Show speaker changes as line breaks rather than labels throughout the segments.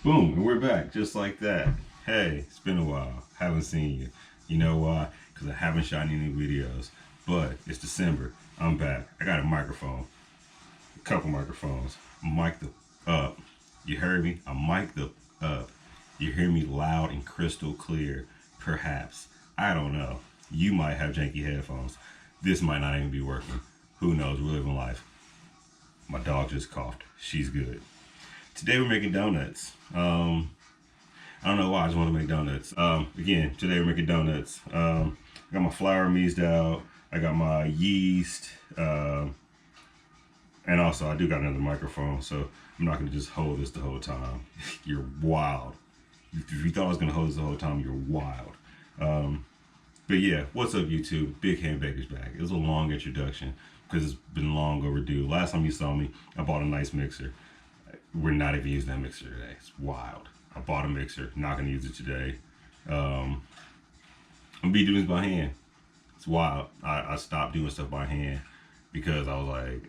Boom, and we're back just like that. Hey, it's been a while. Haven't seen you. You know why? Because I haven't shot any new videos. But it's December. I'm back. I got a microphone. A couple microphones. I'm mic'd up. You heard me? I'm mic'd up. You hear me loud and crystal clear. Perhaps. I don't know. You might have janky headphones. This might not even be working. Who knows? We're living life. My dog just coughed. She's good. Today we're making donuts. I don't know why, I just want to make donuts. Again, today we're making donuts. I got my flour meased out. I got my yeast. And also I do got another microphone, so I'm not going to just hold this the whole time. You're wild. If you thought I was going to hold this the whole time, you're wild. But yeah, what's up YouTube? Big Hand Baker's back. It was a long introduction because it's been long overdue. Last time you saw me, I bought a nice mixer. We're not even using that mixer today. It's wild. I bought a mixer, not gonna use it today. I'm gonna be doing this by hand. It's wild. I stopped doing stuff by hand because I was like,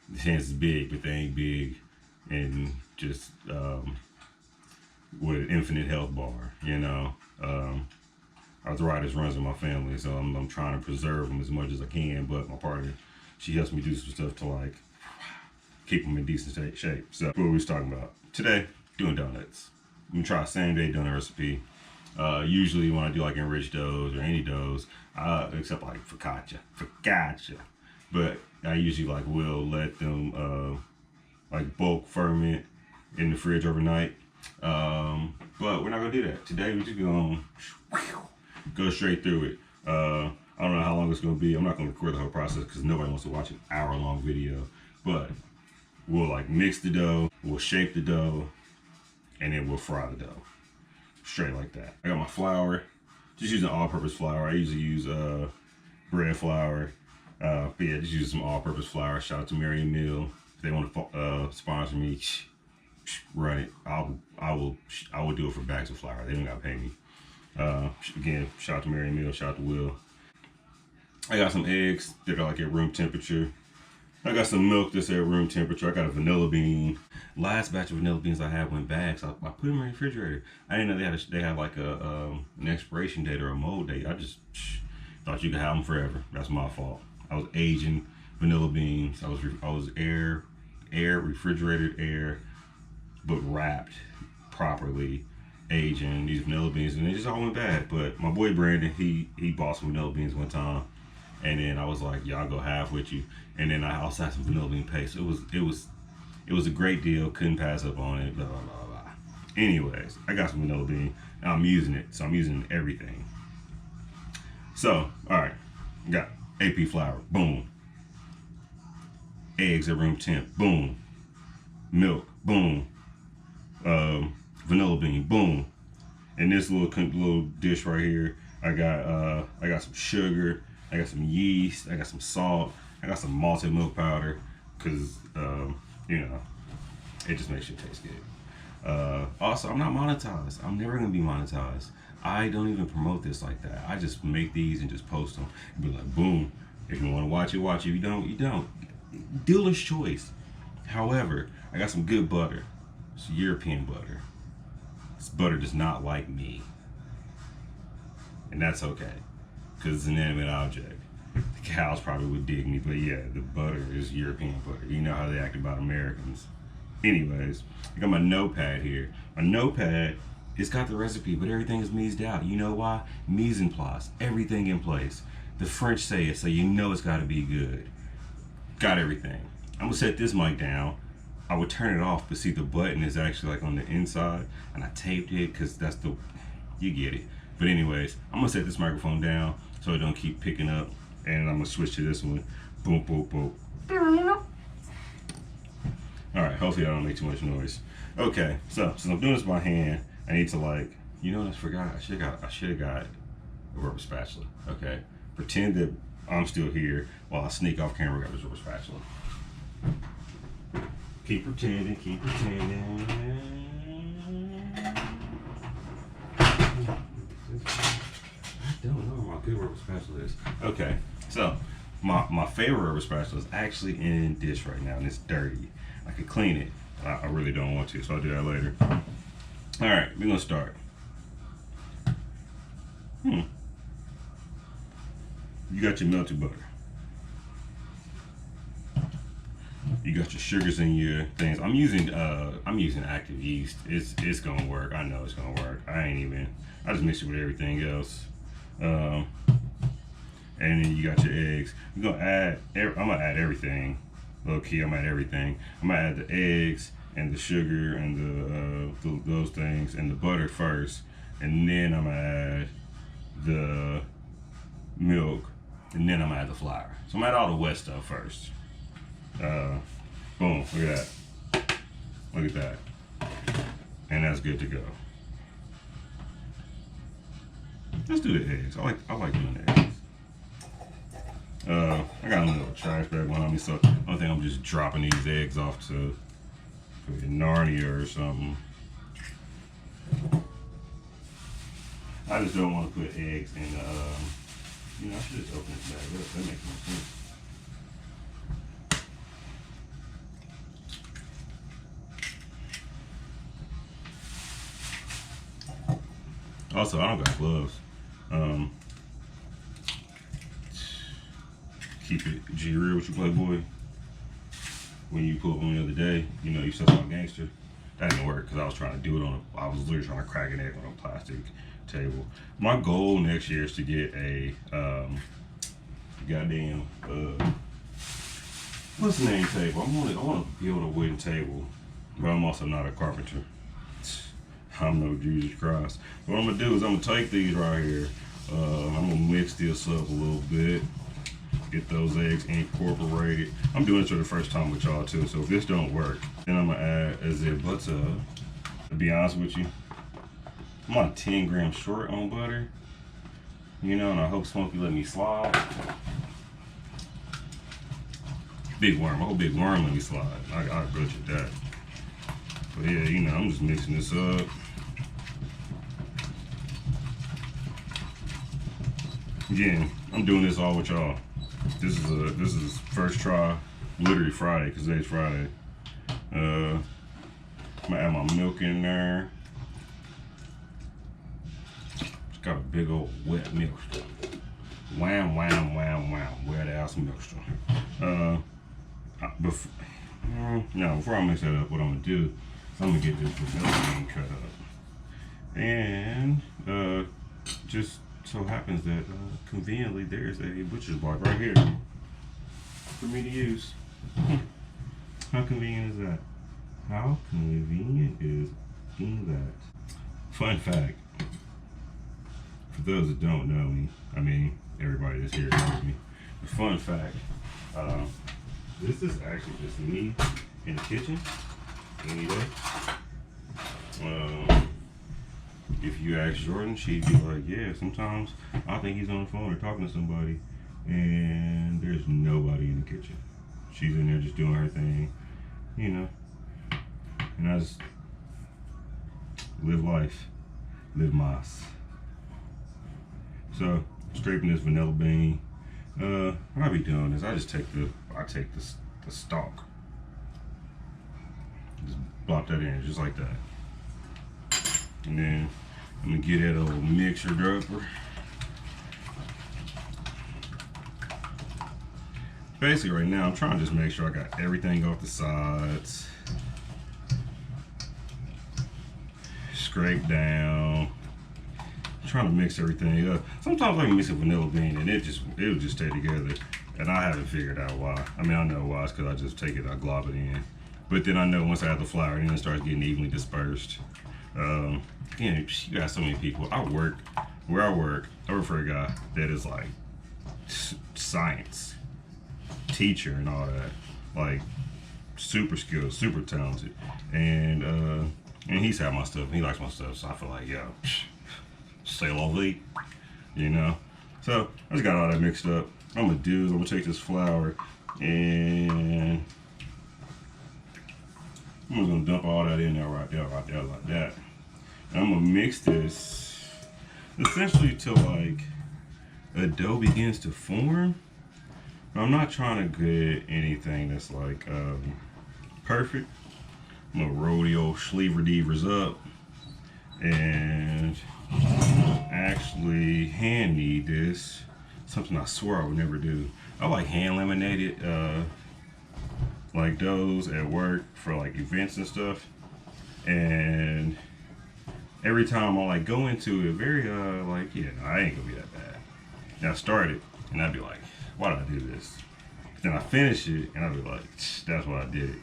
the hands is big, but they ain't big, and just with an infinite health bar, you know. Arthritis runs in my family, so I'm trying to preserve them as much as I can. But my partner, she helps me do some stuff to like keep them in decent shape. So what are we talking about today? Doing donuts. I'm gonna try a same day donut recipe. Usually when I do like enriched doughs or any doughs, except like focaccia, but I usually like will let them like bulk ferment in the fridge overnight. But we're not gonna do that today. We're just gonna go straight through it. I don't know how long it's gonna be. I'm not gonna record the whole process because nobody wants to watch an hour-long video. But we'll like mix the dough, we'll shape the dough, and then we'll fry the dough. Straight like that. I got my flour, just using all-purpose flour. I usually use bread flour. But yeah, just use some all-purpose flour. Shout out to Mary Mill. If they want to sponsor me, run it. I will do it for bags of flour. They don't gotta pay me. Again, shout out to Mary Mill, shout out to Will. I got some eggs that are like at room temperature. I got some milk that's at room temperature. I got a vanilla bean. Last batch of vanilla beans I had went bad, so I put them in the refrigerator. I didn't know they had like an expiration date or a mold date. I just thought you could have them forever. That's my fault. I was aging vanilla beans. I was refrigerated air, but wrapped properly, aging these vanilla beans, and they just all went bad. But my boy Brandon, he bought some vanilla beans one time. And then I was like, "Y'all go half with you." And then I also had some vanilla bean paste. It was a great deal. Couldn't pass up on it. Blah blah blah blah. Anyways, I got some vanilla bean. And I'm using it, so I'm using everything. So, all right, got AP flour. Boom. Eggs at room temp. Boom. Milk. Boom. Vanilla bean. Boom. And this little dish right here, I got some sugar. I got some yeast, I got some salt, I got some malted milk powder, because, you know, it just makes it taste good. Also, I'm not monetized. I'm never going to be monetized. I don't even promote this like that. I just make these and just post them. And be like, boom, if you want to watch it, watch it. If you don't, you don't. Dealer's choice. However, I got some good butter. It's European butter. This butter does not like me. And that's okay, because it's an inanimate object. The cows probably would dig me, but yeah, the butter is European butter. You know how they act about Americans. Anyways, I got my notepad here. My notepad, it's got the recipe, but everything is meased out. You know why? Mise en place, everything in place. The French say it, so you know it's gotta be good. Got everything. I'm gonna set this mic down. I would turn it off, but see the button is actually like on the inside, and I taped it because that's the, you get it. But anyways, I'm gonna set this microphone down so it don't keep picking up, and I'm gonna switch to this one. Boom, boom, boom. All right, hopefully I don't make too much noise. Okay, so since I'm doing this by hand, I need to like, you know what I forgot? I should have got a rubber spatula. Okay, pretend that I'm still here while I sneak off camera. Got this rubber spatula. Keep pretending, keep pretending. I don't know where my good rubber spatula is. Okay, so my favorite rubber spatula is actually in dish right now, and it's dirty. I could clean it. I really don't want to, so I'll do that later. All right, we're gonna start. You got your melted butter. You got your sugars in your things. I'm using active yeast. It's gonna work. I know it's gonna work. I just mix it with everything else. And then you got your eggs. You're gonna add. I'm gonna add everything. Low key, I'm gonna add everything. I'm gonna add the eggs and the sugar and those things and the butter first, and then I'm gonna add the milk, and then I'm gonna add the flour. So I'm gonna add all the wet stuff first. Boom, look at that. Look at that. And that's good to go. Let's do the eggs. I like doing the eggs. I got a little trash bag on me, so I don't think I'm just dropping these eggs off to Narnia or something. I just don't want to put eggs in I should just open this bag up. That makes more sense. Also, I don't got gloves. Keep it G real with you, Playboy. When you pulled one the other day, you said something gangster. That didn't work because I was trying to do it I was literally trying to crack an egg on a plastic table. My goal next year is to get a goddamn what's the name table? I want to build a wooden table, but I'm also not a carpenter. I'm no Jesus Christ. What I'm gonna do is I'm gonna take these right here. I'm gonna mix this up a little bit. Get those eggs incorporated. I'm doing this for the first time with y'all too, so if this don't work, then I'm gonna add but to be honest with you, I'm on 10 grams short on butter. And I hope Smokey let me slide. Big worm, I hope Big Worm let me slide. I budget that. But yeah, I'm just mixing this up. Again, I'm doing this all with y'all. This is first try, literally Friday, because today's Friday. I'm gonna add my milk in there. It's got a big old wet mixture. Wham, wham, wham, wham. Wet ass mixture. Before I mix that up, what I'm gonna do is I'm gonna get this vanilla bean cut up. And just so happens that conveniently there's a butcher's block right here for me to use. How convenient is that? How convenient is that? Fun fact, for those that don't know me, I mean everybody that's here knows me. The fun fact, this is actually just me in the kitchen any day. If you ask Jordan, she'd be like, yeah, sometimes I think he's on the phone or talking to somebody and there's nobody in the kitchen. She's in there just doing her thing, and I just live life, live mas. So, scraping this vanilla bean. What I be doing is I take the stalk, just blop that in just like that, and then I'm gonna get that old mixer dropper. Basically right now I'm trying to just make sure I got everything off the sides, scrape down. I'm trying to mix everything up. Sometimes I can mix a vanilla bean and it'll just stay together, and I haven't figured out why. I mean, I know why. It's because I just take it, I glob it in, but then I know once I add the flour, then it starts getting evenly dispersed. Again, you got so many people. Where I work for a guy that is like science teacher and all that, like super skilled, super talented, and he's had my stuff. And he likes my stuff, so I feel like, yo, say la vie, So I just got all that mixed up. What I'm gonna do is I'm gonna take this flour and I'm just gonna dump all that in there right there like that. And I'm gonna mix this essentially till like a dough begins to form. I'm not trying to get anything that's like perfect. I'm gonna roll the old sleever devers up and actually hand knead this. Something I swear I would never do. I like hand laminated like doughs at work for like events and stuff. And every time I like go into it, very like, yeah, no, I ain't gonna be that bad. And I started and I'd be like, why did I do this? Then I finish it and I'd be like, that's why I did it.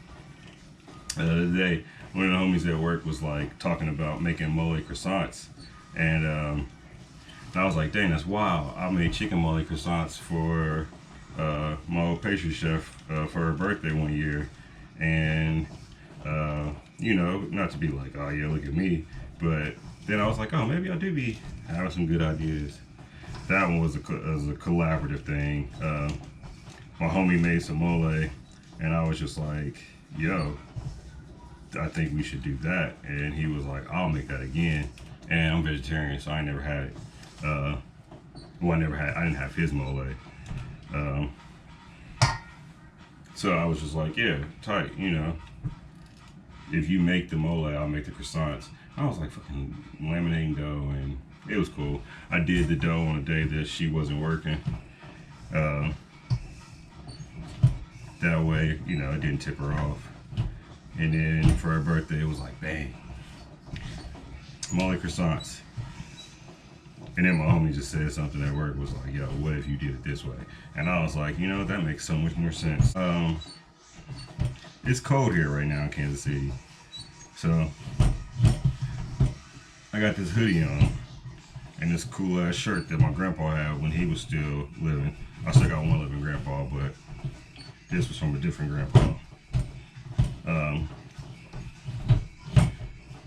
The other day, one of the homies at work was like talking about making mole croissants, and I was like, dang, that's wild. I made chicken mole croissants for my old pastry chef for her birthday one year, and you know, not to be like, oh yeah, look at me, but then I was like, oh, maybe I do be having some good ideas. That one was a collaborative thing. My homie made some mole, and I was just like, yo, I think we should do that. And he was like, I'll make that again. And I'm vegetarian, so I never had it. Well, I didn't have his mole. So I was just like, yeah, tight, you know. If you make the mole, I'll make the croissants. I was like fucking laminating dough, and it was cool. I did the dough on a day that she wasn't working. That way, you know, it didn't tip her off. And then for her birthday, it was like, bang, mole croissants. And then my homie just said something at work, was like, yo, what if you did it this way? And I was like, you know, that makes so much more sense. It's cold here right now in Kansas City. So I got this hoodie on and this cool ass shirt that my grandpa had when he was still living. I still got one living grandpa, but this was from a different grandpa.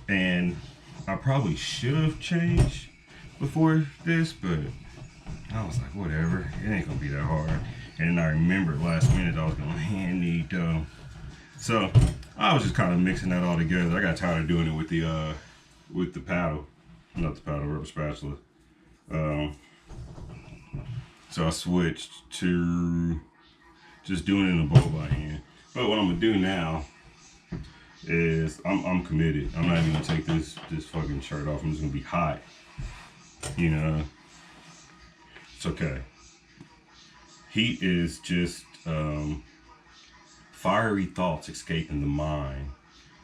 And I probably should have changed before this, but I was like, whatever, it ain't gonna be that hard. And then I remembered last minute I was gonna hand knead dough. So I was just kind of mixing that all together. I got tired of doing it with the paddle, not the paddle, rubber spatula. So I switched to just doing it in a bowl by hand. But what I'm gonna do now is I'm committed. I'm not even gonna take this fucking shirt off. I'm just gonna be hot. You know, it's okay. Heat is just fiery thoughts escaping the mind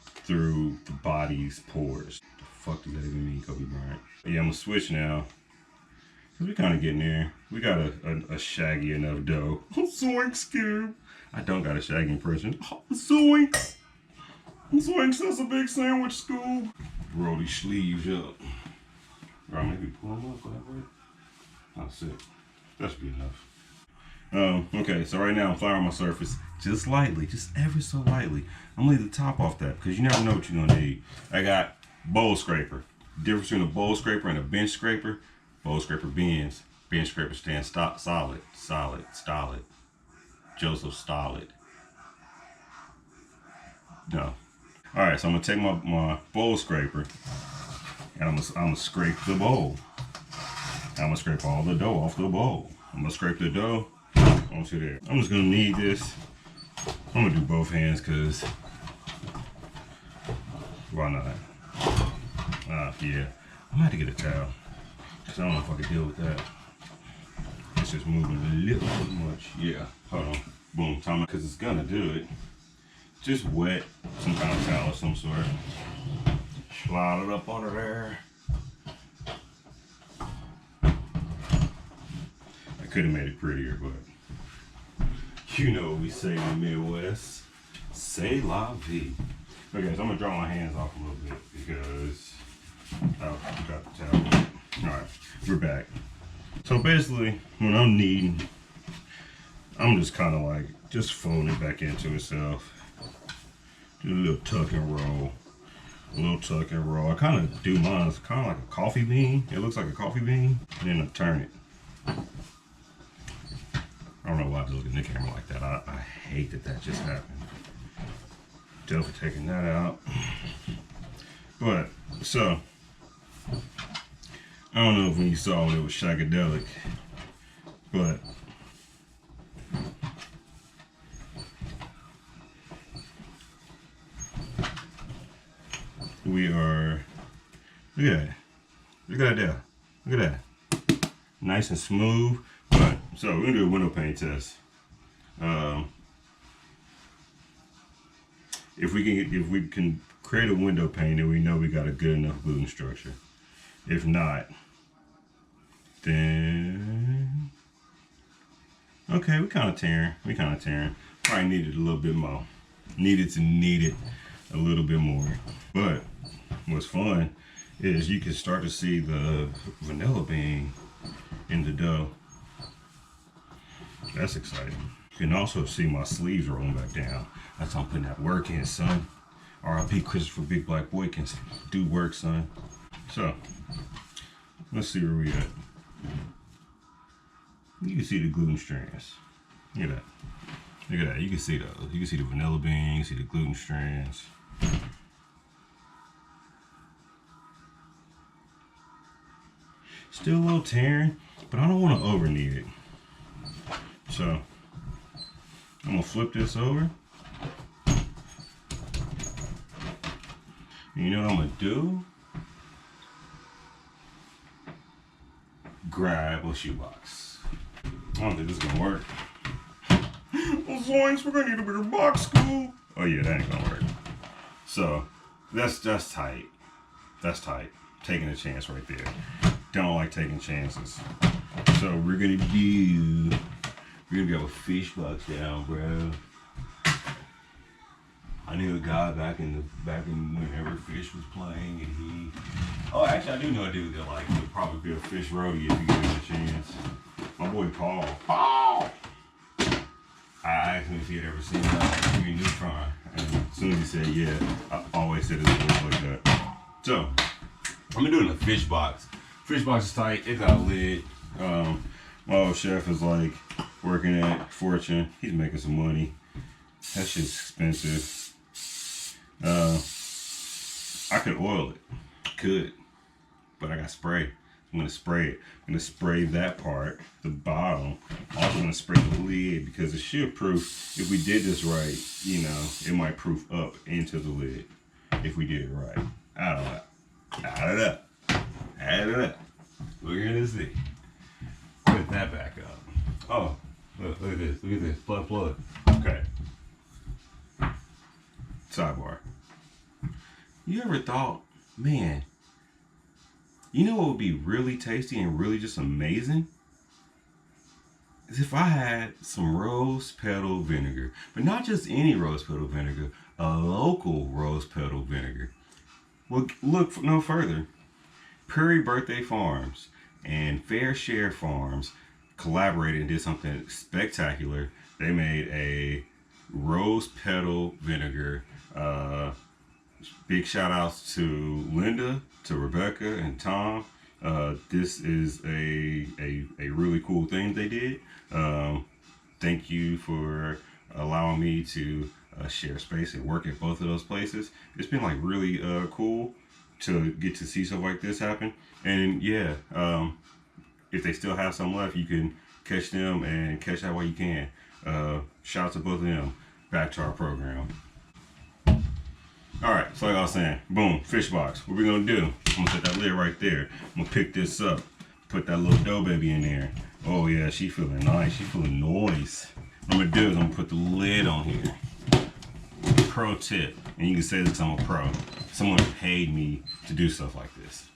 through the body's pores. The fuck does that even mean, Kobe Bryant? Yeah, I'm gonna switch now. Cause we kind of getting there. We got a shaggy enough dough. Zoinks, Cube. I don't got a shaggy impression. Oh, zoinks. Zoinks, that's a big sandwich, School. Roll these sleeves up. Or maybe pull them up, whatever. That's it. That should be enough. Okay, so right now I'm flouring my surface just lightly, just ever so lightly. I'm gonna leave the top off that because you never know what you're gonna need. I got bowl scraper. Difference between a bowl scraper and a bench scraper. Bowl scraper bends. Bench scraper stands solid. Joseph Stolid. No. All right, so I'm gonna take my bowl scraper and I'm gonna scrape the bowl. I'm gonna scrape all the dough off the bowl. I'm gonna scrape the dough onto there. I'm just gonna knead this. I'm gonna do both hands because why not? Yeah. I'm gonna have to get a towel because I don't know if I can deal with that. It's just moving a little bit much. Yeah. Hold on. Boom. Time because it's gonna do it. Just wet some kind of towel of some sort. Slide it up under there. I could have made it prettier, but you know what we say in the Midwest. C'est la vie. Okay, so I'm gonna draw my hands off a little bit because I forgot the towel. Alright, we're back. So basically, when I'm kneading, I'm just kind of like, just folding it back into itself. Do a little tuck and roll. A little tuck and roll. I kind of do mine as kind of like a coffee bean. It looks like a coffee bean. And then I turn it. I don't know why I look in the camera like that. I hate that just happened. Definitely taking that out. But, so, I don't know if when you saw it, it was shagadelic. But, we are, look at that. Look at that there. Look at that. Nice and smooth. But, so we're gonna do a window pane test. If we can create a window pane, then we know we got a good enough gluten structure. If not, then okay, we kind of tearing. Probably needed a little bit more. Needed it a little bit more. But what's fun is you can start to see the vanilla bean in the dough. That's exciting. You can also see my sleeves rolling back down. That's how I'm putting that work in, son. R.I.P. Christopher Big Black Boykins. Do work, son. So, let's see where we at. You can see the gluten strands. Look at that. Look at that. You can see those. You can see the vanilla bean. You can see the gluten strands. Still a little tearing, but I don't want to over knead it. So, I'm going to flip this over. And you know what I'm going to do? Grab a shoebox. I don't think this is going to work. Well, Zoinks, we're going to need a bigger box, school. Oh yeah, that ain't going to work. So, that's tight. That's tight. Taking a chance right there. Don't like taking chances. So we're gonna grab a fish box down, bro. I knew a guy back in whenever fish was playing, and oh, actually I do know a dude that would probably be a fish roadie if you give him a chance. My boy Paul. I asked him if he had ever seen Jimmy Neutron, and as soon as he said yeah, I always said it was like that. So I'm doing a fish box. Fish box is tight. It got a lid. My old chef is working at Fortune. He's making some money. That shit's expensive. I could oil it. But I got spray. I'm gonna spray it. I'm gonna spray that part, the bottom. Also gonna spray the lid because it should proof. If we did this right, it might proof up into the lid if we did it right. I don't know. Add it up. We're gonna see. Put that back up. Oh, look at this. Plug. Okay. Sidebar. You ever thought, man, you know what would be really tasty and really just amazing? Is if I had some rose petal vinegar. But not just any rose petal vinegar, a local rose petal vinegar. Well, look no further. Prairie Birthday Farms and Fair Share Farms collaborated and did something spectacular. They made a rose petal vinegar. Big shout outs to Linda, to Rebecca, and Tom. This is a really cool thing they did. Thank you for allowing me to share space and work at both of those places. It's been really cool to get to see stuff like this happen. And yeah, if they still have some left, you can catch them and catch that while you can. Shout out to both of them. Back to our program. All right, so like I was saying, boom, fish box. What we gonna do? I'm gonna set that lid right there. I'm gonna pick this up, put that little dough baby in there. Oh yeah, she feeling nice. She feeling nice. What I'm gonna do is I'm gonna put the lid on here. Pro tip, and you can say this, I'm a pro. Someone paid me to do stuff like this.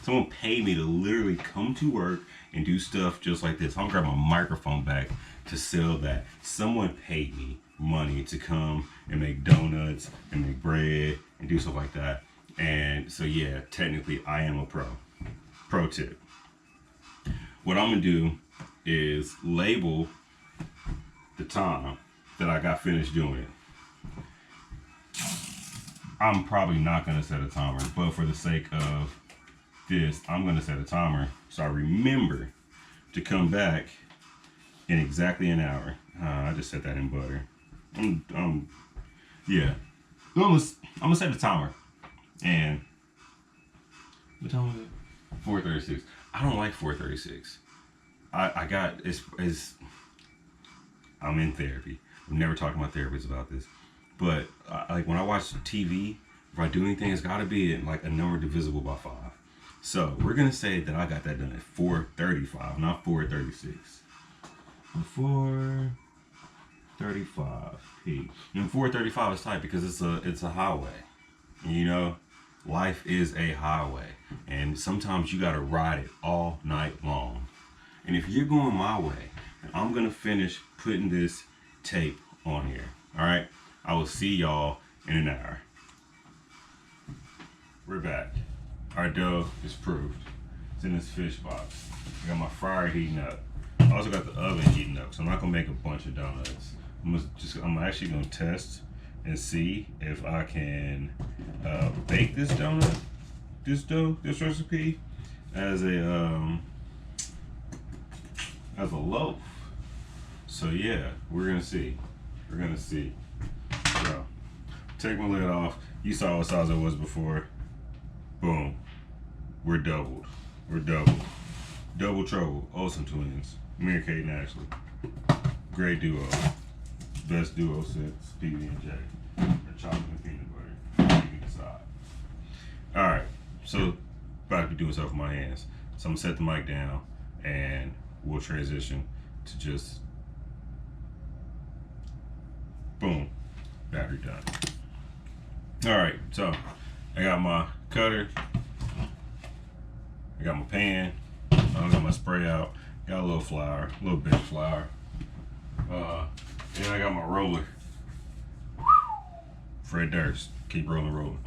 Someone paid me to literally come to work and do stuff just like this. I'm gonna grab my microphone back to sell that. Someone paid me money to come and make donuts and make bread and do stuff like that. And so yeah, technically I am a pro. Pro tip. What I'm gonna do is label the time that I got finished doing it. I'm probably not gonna set a timer, but for the sake of this, I'm gonna set a timer so I remember to come back in exactly an hour. I just set that in butter. Yeah. I'm gonna set the timer. And what time was it? 4:36. I don't like 4:36. I got I'm in therapy. I've never talked to my therapist about this, but when I watch TV, if I do anything, it's got to be in like a number divisible by 5. So we're gonna say that I got that done at 4:35, not 4:36. 4:35 p. And 4:35 is tight because it's a highway. You know, life is a highway, and sometimes you gotta ride it all night long. And if you're going my way, I'm gonna finish putting this tape on here. All right, I will see y'all in an hour. We're back. Our dough is proofed. It's in this fish box. I got my fryer heating up. I also got the oven heating up, so I'm not gonna make a bunch of donuts. I'm actually gonna test and see if I can bake this donut, this recipe as a loaf. So yeah, we're gonna see. We're gonna see. So take my lid off. You saw what size it was before. Boom. We're doubled. We're doubled. Double trouble. Olsen twins. Mary Kate and Ashley. Great duo. Best duo since PB&J. Or chocolate and peanut butter. You can decide. Alright. So, about to be doing stuff with my hands. So I'm going to set the mic down and we'll transition to just boom. Battery done. Alright. So, I got my cutter. I got my pan. I got my spray out. Got a little flour, a little bit of flour. Then I got my roller. Fred Durst. Keep rolling.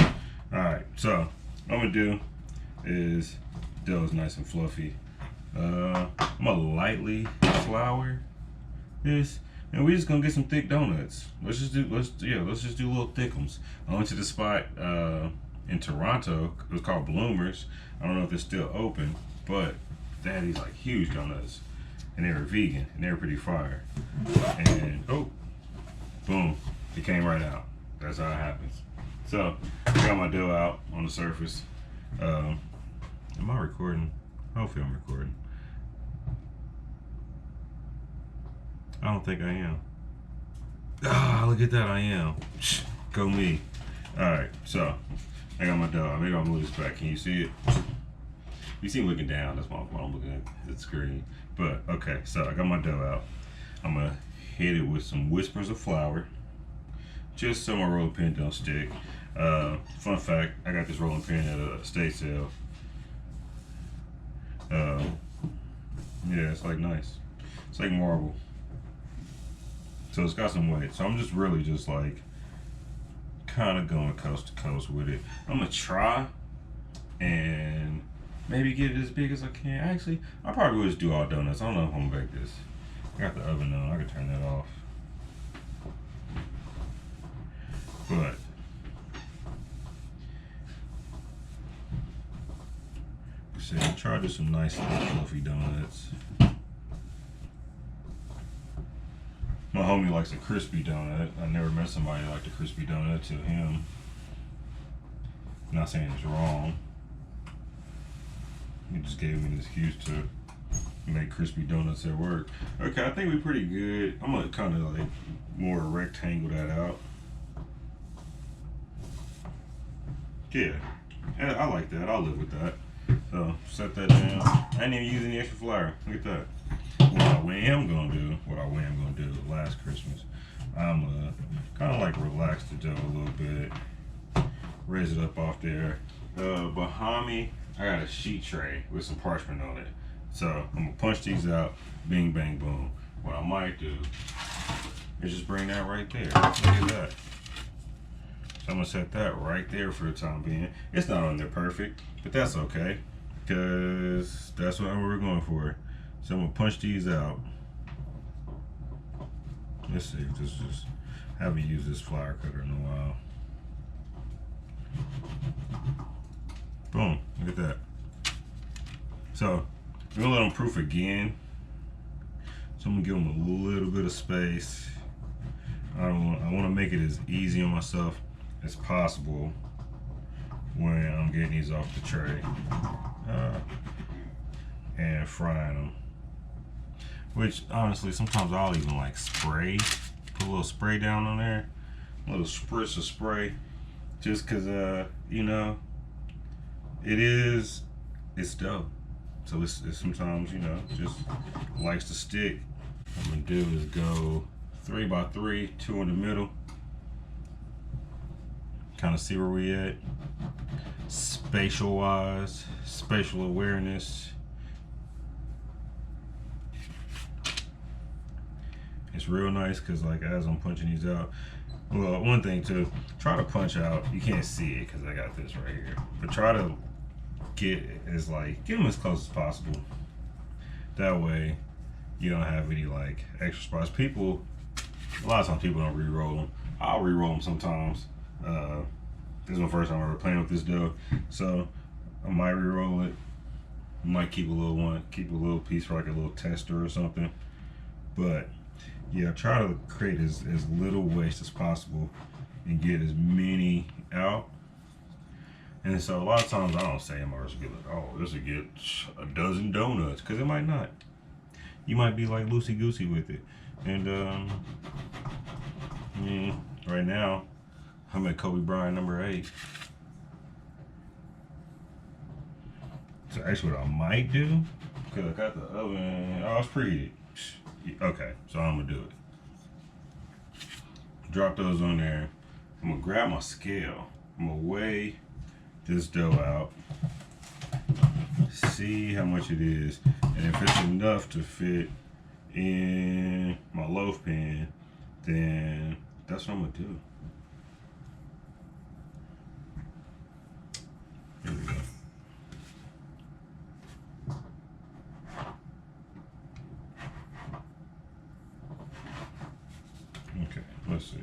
Alright, so what I'm gonna do is dough is nice and fluffy. I'm gonna lightly flour this, and we're just gonna get some thick donuts. Let's just do little thick ones. I went to the spot in Toronto. It was called Bloomers. I don't know if it's still open, but they had these like huge donuts, and they were vegan, and they were pretty fire. And oh, boom, it came right out. That's how it happens. So I got my dough out on the surface. Am I recording? Hopefully I'm recording. I don't think I am. Ah, look at that, I am. Go me. Alright, so I got my dough. Maybe I'll move this back. Can you see it? You see me looking down, that's why I'm looking at the screen. But okay, so I got my dough out. I'm gonna hit it with some whispers of flour, just so my rolling pin don't stick. Fun fact, I got this rolling pin at a estate sale. Yeah, it's like nice. It's like marble. So it's got some weight. So I'm just really just like kind of going coast to coast with it. I'm gonna try and maybe get it as big as I can. Actually, I probably will just do all donuts. I don't know if I'm gonna bake this. I got the oven on. I can turn that off. But I try to do some nice fluffy donuts. My homie likes a crispy donut. I never met somebody that liked a crispy donut till him. I'm not saying it's wrong. He just gave me this excuse to make crispy donuts at work. Okay, I think we're pretty good. I'm gonna kind of like more rectangle that out. Yeah, I like that. I'll live with that. So set that down. I didn't even use any extra flour. Look at that. What I am gonna do last Christmas, I'm gonna kind of like relax the dough a little bit, raise it up off there. Behind me, I got a sheet tray with some parchment on it. So I'm gonna punch these out, bing, bang, boom. What I might do is just bring that right there. Look at that. So I'm gonna set that right there for the time being. It's not on there perfect, but that's okay, because that's what we're going for. So I'm gonna punch these out. Let's see if this is, I haven't used this flour cutter in a while. Boom, look at that. So we're gonna let them proof again. So I'm gonna give them a little bit of space. I want to make it as easy on myself as possible when I'm getting these off the tray and frying them. Which honestly, sometimes I'll even like spray, put a little spray down on there, a little spritz of spray, just because you know, it's dough. So it's sometimes, you know, just likes to stick. What I'm gonna do is go 3 by 3, 2 in the middle. Kind of see where we at. Spatial wise, spatial awareness. It's real nice because like as I'm punching these out, well, one thing too, try to punch out. You can't see it because I got this right here, but try to get them as close as possible. That way, you don't have any like extra spots. People, a lot of times people don't re-roll them. I'll re-roll them sometimes. This is my first time ever playing with this dough, so I might re-roll it. I might keep a little piece for like a little tester or something. But yeah, try to create as little waste as possible and get as many out. And so a lot of times I don't say I'm always get like, oh, this will get a dozen donuts, because it might not. You might be like loosey goosey with it. And right now I'm at Kobe Bryant number 8. So actually what I might do, because I got the oven, oh, it's preheated. Okay, so I'm gonna do it. Drop those on there. I'm gonna grab my scale. I'm gonna weigh this dough out. See how much it is. And if it's enough to fit in my loaf pan, then that's what I'm gonna do. Here we go. Okay, let's see.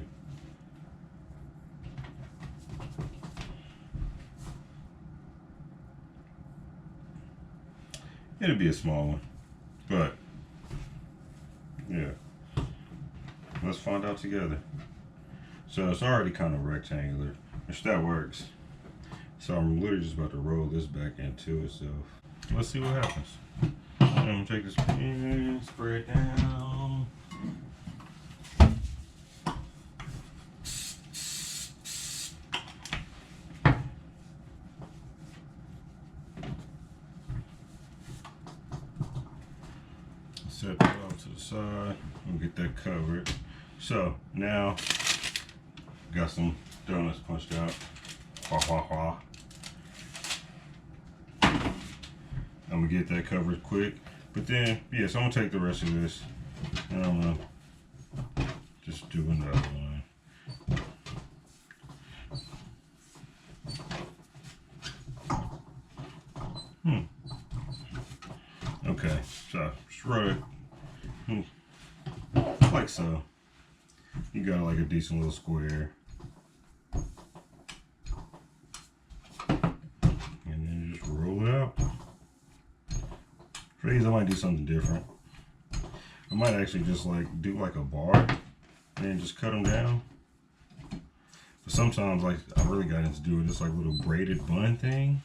It'll be a small one, but yeah, let's find out together. So it's already kind of rectangular, which that works. So I'm literally just about to roll this back into itself. Let's see what happens. I'm gonna take this pen, spray it down. Set that off to the side and get that covered. So now got some donuts punched out. Wah, wah, wah. I'm gonna get that covered quick. But then, yeah, so I'm gonna take the rest of this and I'm gonna just do another one. Okay, so just roll it like so. You got like a decent little square. And then just roll it out. For these, I might do something different. I might actually just like do like a bar and then just cut them down. But sometimes like I really got into doing this like little braided bun thing.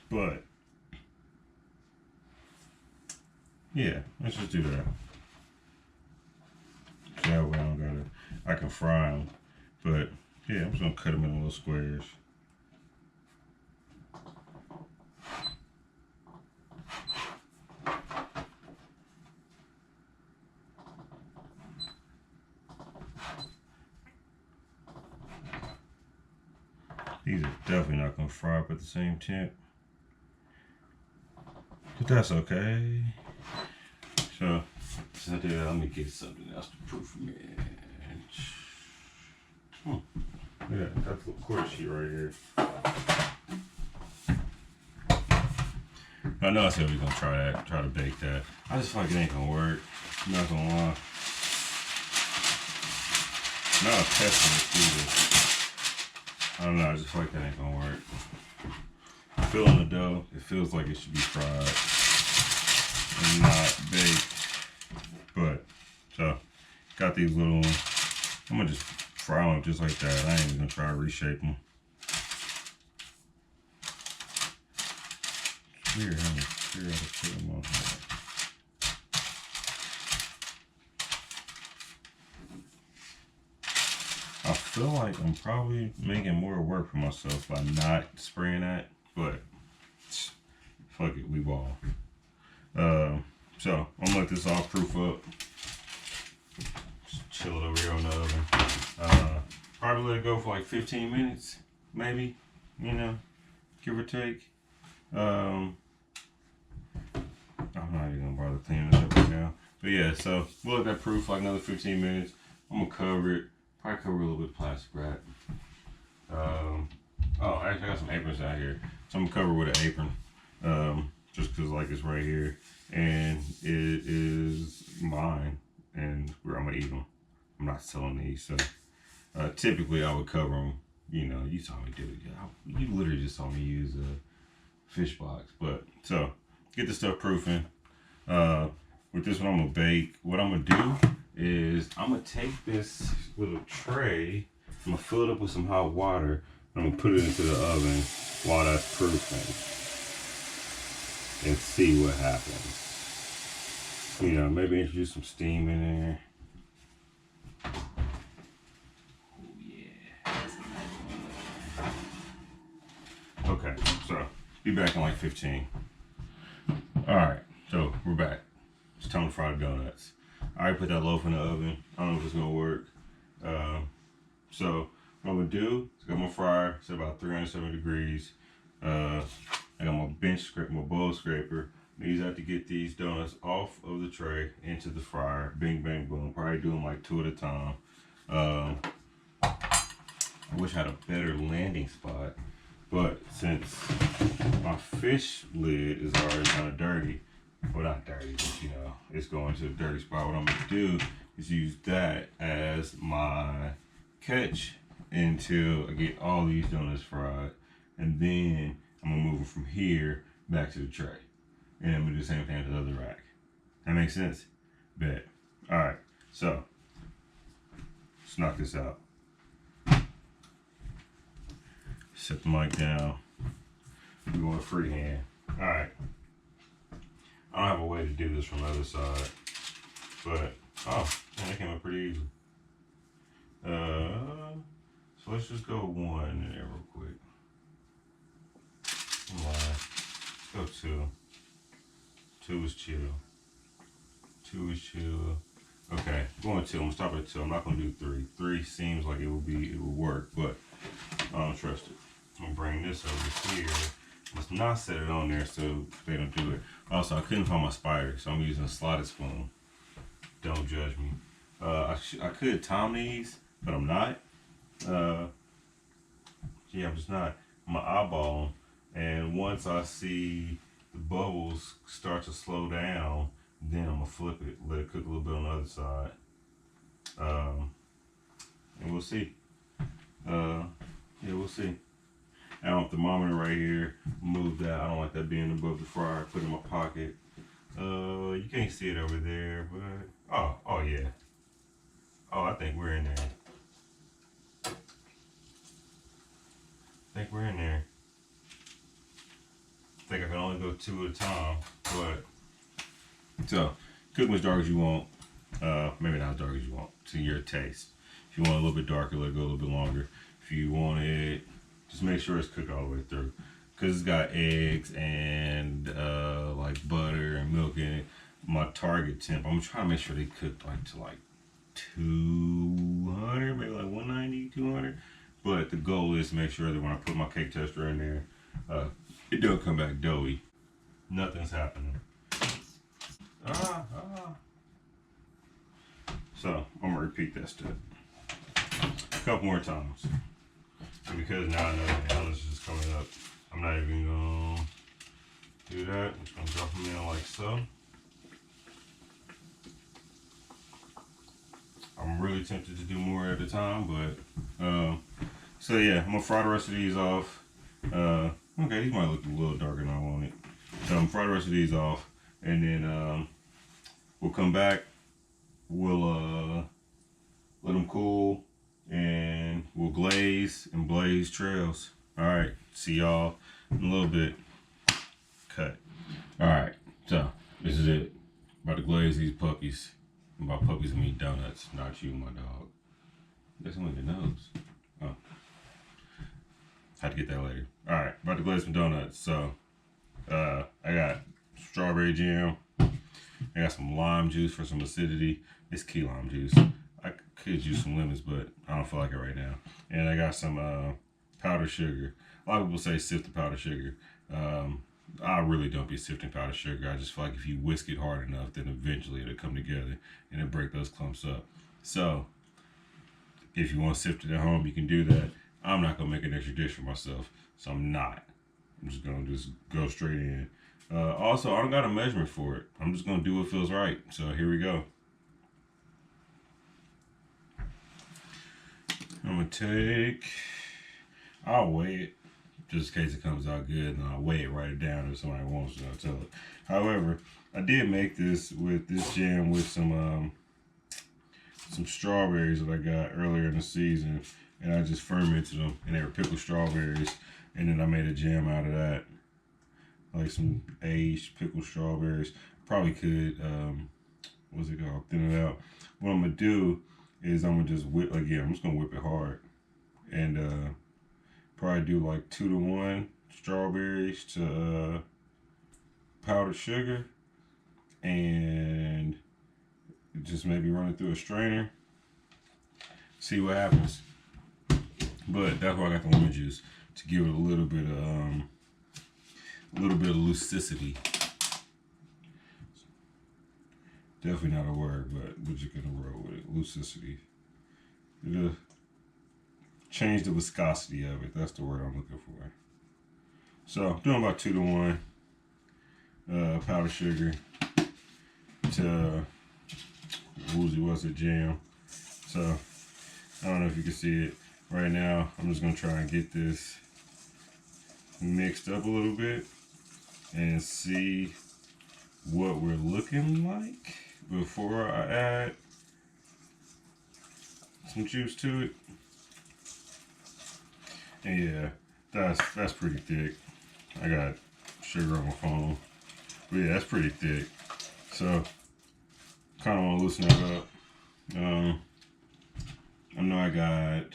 But yeah, let's just do that. So that way I can fry them. But yeah, I'm just gonna cut them in little squares. These are definitely not gonna fry up at the same temp. But that's okay. So, since I did that, let me get something else to proof me. Yeah, that's a quarter sheet right here. I know I said we were gonna try to bake that. I just feel like it ain't gonna work. I'm not gonna lie. Not a pessimist either. I don't know, I just feel like that ain't gonna work. Filling the dough, it feels like it should be fried and not baked. But, so, got these little ones. I'm gonna just fry them just like that. I ain't even gonna try to reshape them. weird. I'm gonna figure out how to put them on here. I feel like I'm probably making more work for myself by not spraying that, but fuck it, we ball. So I'm gonna let this all proof up. Just chill it over here on the oven. Probably let it go for like 15 minutes, maybe, you know, give or take. I'm not even gonna bother cleaning this up right now. But yeah, so we'll let that proof for like another 15 minutes. I'm gonna cover it. Probably cover a little bit of plastic wrap. Oh, actually I got some aprons out here. So I'm gonna cover with an apron. Just cause like it's right here. And it is mine. And where I'm gonna eat them. I'm not selling these. So typically I would cover them. You know, you saw me do it. You literally just saw me use a fish box. But so get the stuff proofing. With this one I'm gonna bake. What I'm gonna do is I'm gonna take this little tray, I'm gonna fill it up with some hot water, and I'm gonna put it into the oven while that's proofing and see what happens. You know, maybe introduce some steam in there. Oh yeah. Okay, so be back in like 15. Alright, so we're back. It's time to fry the donuts. I already put that loaf in the oven. I don't know if it's gonna work. So what I'm gonna do is I got my fryer, it's at about 370 degrees. I got my bench scraper, my bowl scraper. These have to get these donuts off of the tray into the fryer. Bing, bang, boom. Probably do them like 2 at a time. I wish I had a better landing spot, but since my fish lid is already kind of dirty, well, not dirty, but you know, it's going to a dirty spot. What I'm gonna do is use that as my catch until I get all these donuts fried, and then I'm gonna move them from here back to the tray, and I'm gonna do the same thing with the other rack. That makes sense? Bet. All right, so let's knock this out. Set the mic down. We're going freehand. All right. I don't have a way to do this from the other side, but oh, man, that came up pretty easy. So let's just go 1 in there real quick. Let's go 2. 2 is chill. 2 is chill. Okay, going 2. I'm gonna stop at 2. I'm not gonna do 3. 3 seems like it will work, but I don't trust it. I'm gonna bring this over here. Must not set it on there so they don't do it. Also, I couldn't find my spider, so I'm using a slotted spoon. Don't judge me. I could time these, but I'm not. Yeah, I'm just not. I'm gonna eyeball them, and once I see the bubbles start to slow down, then I'm gonna flip it, let it cook a little bit on the other side, and we'll see. Yeah, we'll see. I have a thermometer right here. Move that. I don't like that being above the fryer. Put it in my pocket. You can't see it over there, but oh yeah. Oh, I think we're in there. I think I can only go 2 at a time, but so cook them as dark as you want. Maybe not as dark as you want, to your taste. If you want a little bit darker, let it go a little bit longer. If you want it, just make sure it's cooked all the way through, because it's got eggs and like butter and milk in it. My target temp, I'm trying to make sure they cook like to like 200, maybe like 190, 200. But the goal is to make sure that when I put my cake tester in there, it don't come back doughy. Nothing's happening. So I'm gonna repeat that step a couple more times. And because now I know the balance is just coming up, I'm not even gonna do that. I'm just gonna drop them in like so. I'm really tempted to do more at a time, but so yeah, I'm gonna fry the rest of these off. Okay, these might look a little darker than I want it. So I'm gonna fry the rest of these off, and then we'll come back. We'll let them cool, and we'll glaze and blaze trails. All right, see y'all in a little bit. Cut. All right, so this is it. About to glaze these puppies. By puppies, I mean donuts, not you, my dog. That's only your nose. Oh, had to get that later. All right, about to glaze some donuts. So, I got strawberry jam. I got some lime juice for some acidity. It's key lime juice. I could use some lemons, but I don't feel like it right now. And I got some powdered sugar. A lot of people say sift the powdered sugar. I really don't be sifting powdered sugar. I just feel like if you whisk it hard enough, then eventually it'll come together and it'll break those clumps up. So if you want to sift it at home, you can do that. I'm not gonna make an extra dish for myself, so I'm not. I'm just gonna go straight in. Also, I don't got a measurement for it. I'm just gonna do what feels right. So here we go. I'm gonna take. I'll weigh it just in case it comes out good, and I'll weigh it, write it down if somebody wants to. I'll tell it. However, I did make this with this jam with some strawberries that I got earlier in the season, and I just fermented them, and they were pickled strawberries, and then I made a jam out of that, like some aged pickled strawberries. Probably could, what's it called? Thin it out. What I'm gonna do is I'm gonna just whip again. I'm just gonna whip it hard, and probably do like 2-to-1 strawberries to powdered sugar, and just maybe run it through a strainer. See what happens. But that's why I got the lemon juice, to give it a little bit of lucidity. Definitely not a word, but we're just gonna roll with it. Lucidity. It'll change the viscosity of it. That's the word I'm looking for. So doing about 2-to-1 powdered sugar to woozy what's it jam. So I don't know if you can see it right now. I'm just gonna try and get this mixed up a little bit and see what we're looking like before I add some juice to it. And yeah, that's pretty thick. I got sugar on my phone. But yeah, that's pretty thick. So kind of want to loosen that up. I know I got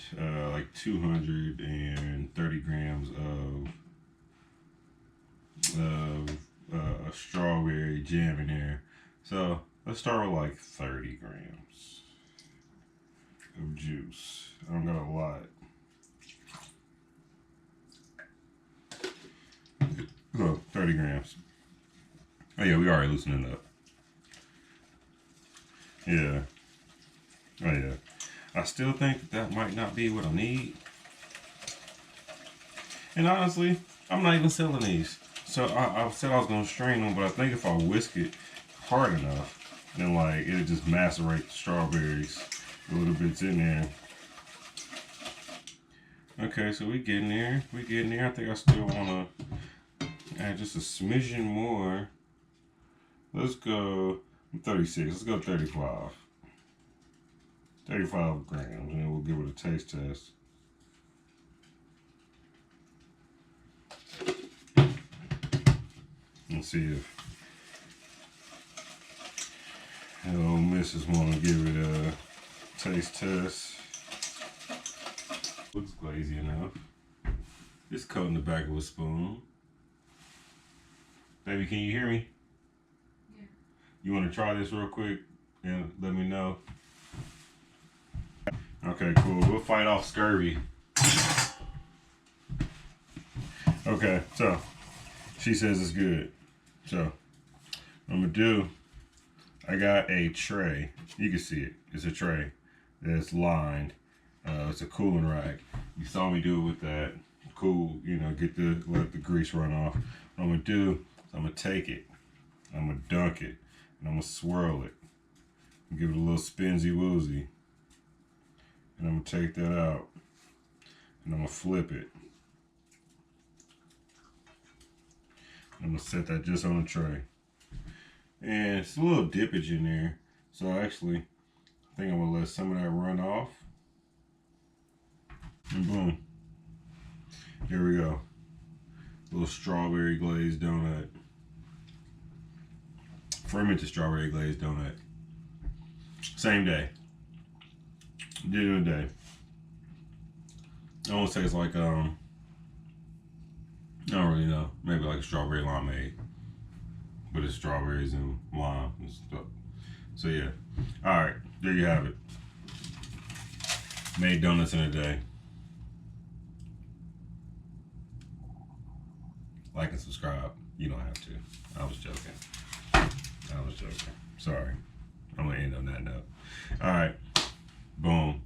like 230 grams of strawberry jam in there. So let's start with like 30 grams of juice. I don't got a lot. Oh, 30 grams. Oh yeah, we already loosening it up. Yeah. Oh yeah. I still think that might not be what I need. And honestly, I'm not even selling these. So I said I was gonna strain them, but I think if I whisk it hard enough, then like it'll just macerate the strawberries. A little bits in there. Okay, so we getting there. We getting there. I think I still wanna add just a smidgen more. Let's go 36. Let's go 35. 35 grams, and then we'll give it a taste test. And see if little missus want to give it a taste test. Looks glazy enough. Just coating the back of a spoon. Baby, can you hear me?
Yeah.
You want to try this real quick and let me know? Okay, cool. We'll fight off scurvy. Okay, so she says it's good. So what I'm gonna do, I got a tray. You can see it. It's a tray that's lined. It's a cooling rack. You saw me do it with that. Cool, let the grease run off. What I'm gonna do is I'm gonna take it, I'm gonna dunk it, and I'm gonna swirl it. Give it a little spinsy woozy. And I'm gonna take that out, and I'm gonna flip it. I'm gonna set that just on the tray. And it's a little dippage in there. So actually, I think I'm gonna let some of that run off. And boom. Here we go. Little strawberry glazed donut. fermented strawberry glaze donut. Same day. Did it in a day. It almost tastes like I don't really know. Maybe like a strawberry limeade. But it's strawberries and lime and stuff. So yeah. Alright, there you have it. Made donuts in a day. Like and subscribe. You don't have to. I was joking. Sorry. I'm gonna end on that note. Alright. Boom.